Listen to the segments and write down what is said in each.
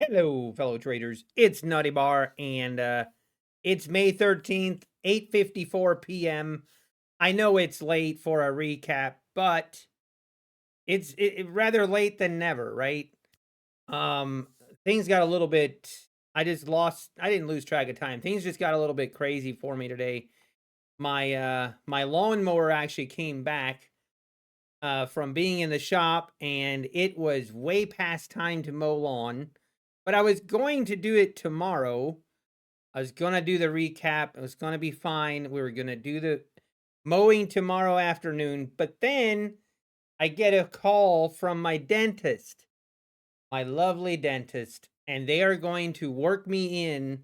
Hello, fellow traders. It's Nutty Bar, and it's May 13th, 8:54 p.m. I know it's late for a recap, but it's rather late than never, right? Um, things got a little bit. I didn't lose track of time. Things just got a little bit crazy for me today. My lawnmower actually came back from being in the shop, and it was way past time to mow lawn. But I was going to do it tomorrow. I was gonna do the recap. It was gonna be fine. We were gonna do the mowing tomorrow afternoon. But then I get a call from my dentist, my lovely dentist, and they are going to work me in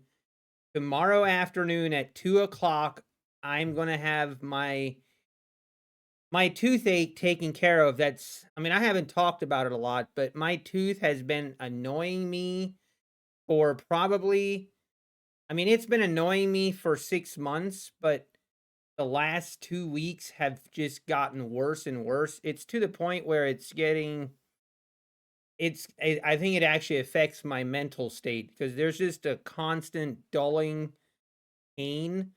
tomorrow afternoon at 2 o'clock. I'm gonna have my toothache taken care of. I haven't talked about it a lot, but my tooth has been annoying me for probably, it's been annoying me for 6 months, but the last 2 weeks have just gotten worse and worse. It's to the point where I think it actually affects my mental state because there's just a constant dulling pain.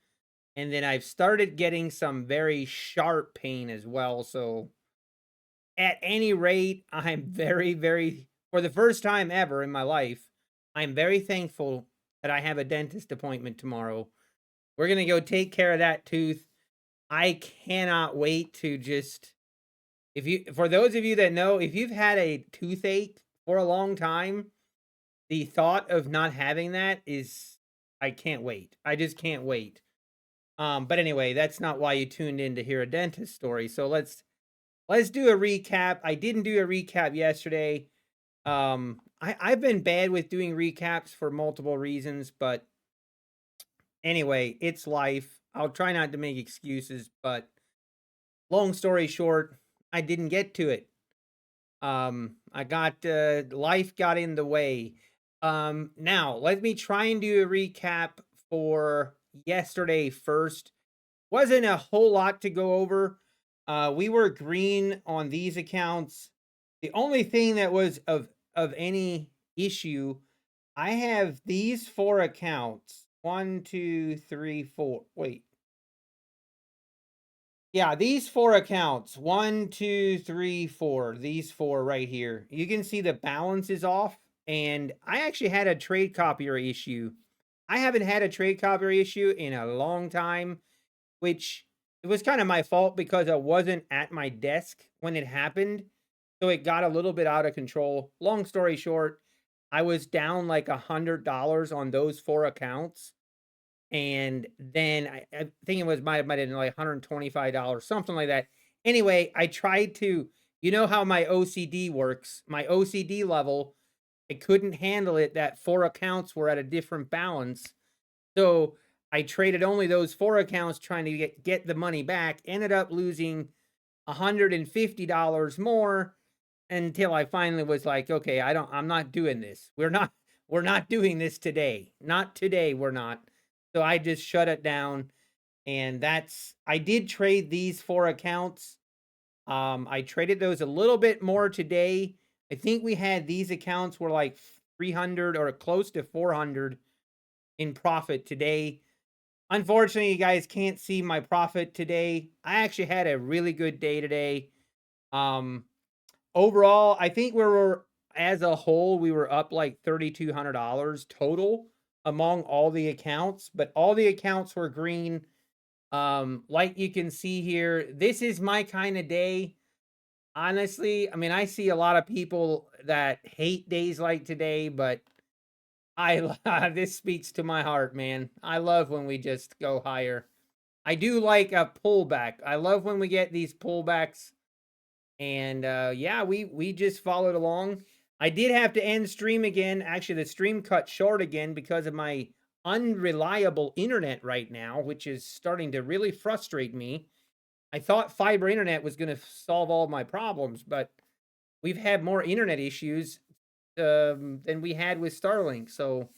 And then I've started getting some very sharp pain as well. So at any rate, I'm very, very, for the first time ever in my life, I'm very thankful that I have a dentist appointment tomorrow. We're going to go take care of that tooth. I cannot wait to just, for those of you that know, if you've had a toothache for a long time, the thought of not having that is, I can't wait. I just can't wait. But anyway, that's not why you tuned in to hear a dentist story. So let's do a recap. I didn't do a recap yesterday. I've been bad with doing recaps for multiple reasons, but anyway, it's life. I'll try not to make excuses, but long story short, I didn't get to it. I got life got in the way. Now let me try and do a recap for yesterday first. Wasn't a whole lot to go over. We were green on these accounts. The only thing that was of any issue, I have these four accounts. One, two, three, four. Wait. Yeah, these four accounts. One, two, three, four. These four right here. You can see the balance is off. And I actually had a trade copier issue. I haven't had a trade copier issue in a long time, which it was kind of my fault because I wasn't at my desk when it happened. So it got a little bit out of control. Long story short, I was down like $100 on those four accounts. And then I think it was might have been like $125, something like that. Anyway, I tried to, you know how my OCD works. My OCD level, I couldn't handle it that four accounts were at a different balance. So I traded only those four accounts trying to get the money back, ended up losing $150 more until I finally was like, okay, I'm not doing this. We're not doing this today. Not today, we're not. So I just shut it down. And I did trade these four accounts. I traded those a little bit more today. I think we had these accounts were like 300 or close to 400 in profit today. Unfortunately, you guys can't see my profit today. I actually had a really good day today. Um, Overall, I think as a whole, we were up like $3,200 total among all the accounts, but all the accounts were green. Like you can see here, this is my kind of day. Honestly, I see a lot of people that hate days like today, but this speaks to my heart, man. I love when we just go higher. I do like a pullback. I love when we get these pullbacks. And yeah, we just followed along. I did have to end stream again. Actually, the stream cut short again because of my unreliable internet right now, which is starting to really frustrate me. I thought fiber internet was going to solve all my problems, but we've had more internet issues than we had with Starlink. So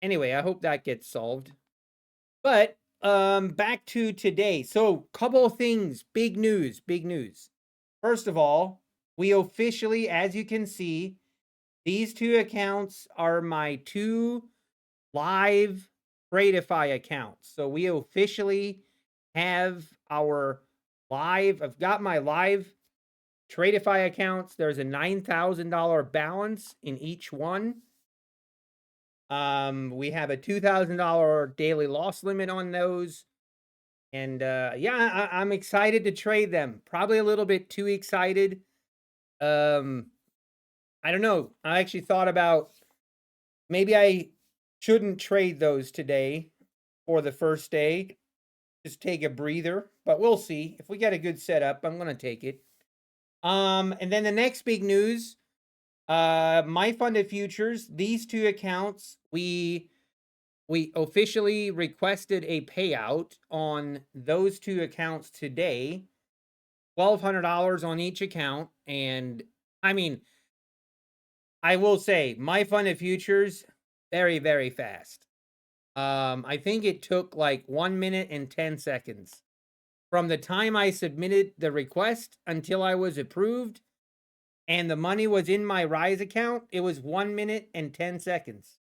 anyway, I hope that gets solved. But back to today. So couple of things, big news, big news. First of all, we officially, as you can see, These two accounts are my two live Tradify accounts. So we officially have our live, I've got my live Tradify accounts. There's a $9,000 balance in each one. We have a $2,000 daily loss limit on those. And yeah, I'm excited to trade them. Probably a little bit too excited. I don't know. I actually thought about maybe I shouldn't trade those today for the first day. Just take a breather, but we'll see. If we get a good setup, I'm going to take it. And then the next big news, my funded futures, these two accounts, we officially requested a payout on those two accounts today. $1,200 on each account. And I mean, I will say my funded futures, very, very fast. I think it took like 1 minute and 10 seconds from the time I submitted the request until I was approved and the money was in my Rise account. It was 1 minute and 10 seconds.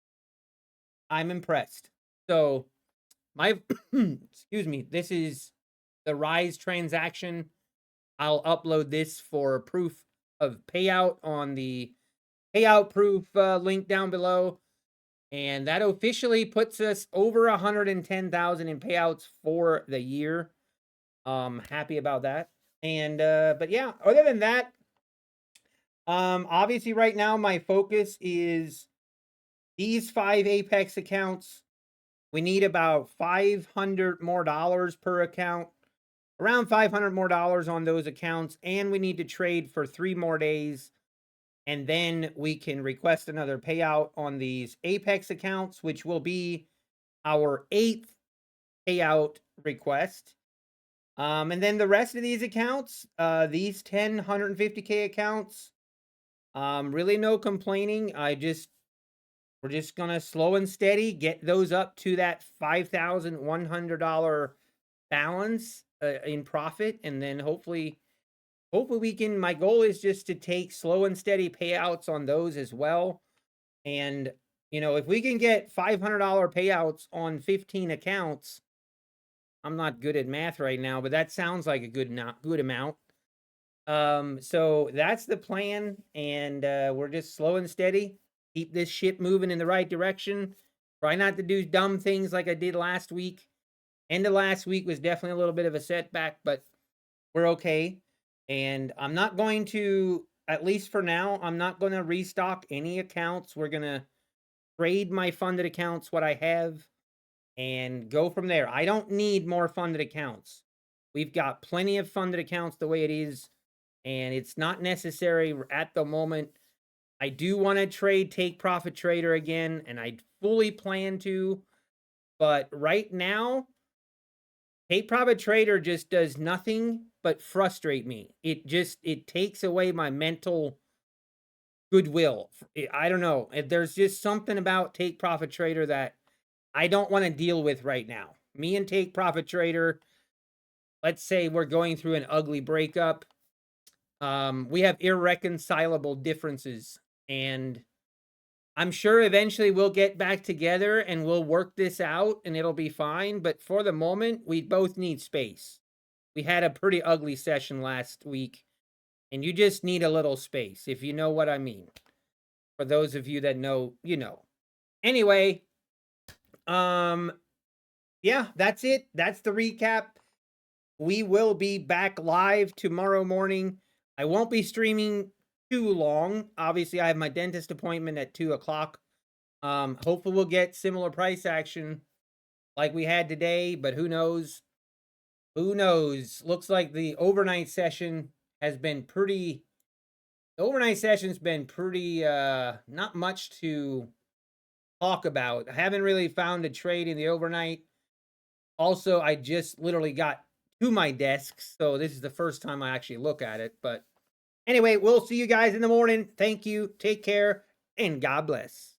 I'm impressed. So my, excuse me, this is the Rise transaction. I'll upload this for proof of payout on the payout proof link down below. And that officially puts us over 110,000 in payouts for the year. Happy about that. And but yeah, other than that, obviously right now my focus is these 5 Apex accounts. We need about $500 more per account, around $500 more on those accounts, and we need to trade for 3 more days. And then we can request another payout on these Apex accounts, which will be our 8th payout request. And then the rest of these accounts, these 10 150K accounts, really no complaining. We're just gonna slow and steady get those up to that $5,100 balance in profit, and then hopefully we can. My goal is just to take slow and steady payouts on those as well. And you know, if we can get $500 payouts on 15 accounts, I'm not good at math right now, but that sounds like a good amount. So that's the plan, and we're just slow and steady. Keep this ship moving in the right direction. Try not to do dumb things like I did last week. End of last week was definitely a little bit of a setback, but we're okay. And I'm not going to, at least for now, I'm not going to restock any accounts. We're going to trade my funded accounts, what I have, and go from there. I don't need more funded accounts. We've got plenty of funded accounts the way it is, and it's not necessary at the moment. I do want to trade Take Profit Trader again, and I fully plan to, but right now, Take Profit Trader just does nothing but frustrate me. It takes away my mental goodwill. I don't know. There's just something about Take Profit Trader that I don't want to deal with right now. Me and Take Profit Trader, let's say we're going through an ugly breakup. We have irreconcilable differences, and I'm sure eventually we'll get back together and we'll work this out and it'll be fine. But for the moment, we both need space. We had a pretty ugly session last week, and you just need a little space, if you know what I mean. For those of you that know, you know. Anyway, yeah, that's it. That's the recap. We will be back live tomorrow morning. I won't be streaming too long. Obviously, I have my dentist appointment at 2 o'clock. Hopefully we'll get similar price action like we had today, but who knows? Who knows? Looks like the overnight session has been pretty. The overnight session's been pretty. Not much to talk about. I haven't really found a trade in the overnight. Also, I just literally got to my desk, so this is the first time I actually look at it. But anyway, we'll see you guys in the morning. Thank you. Take care, and God bless.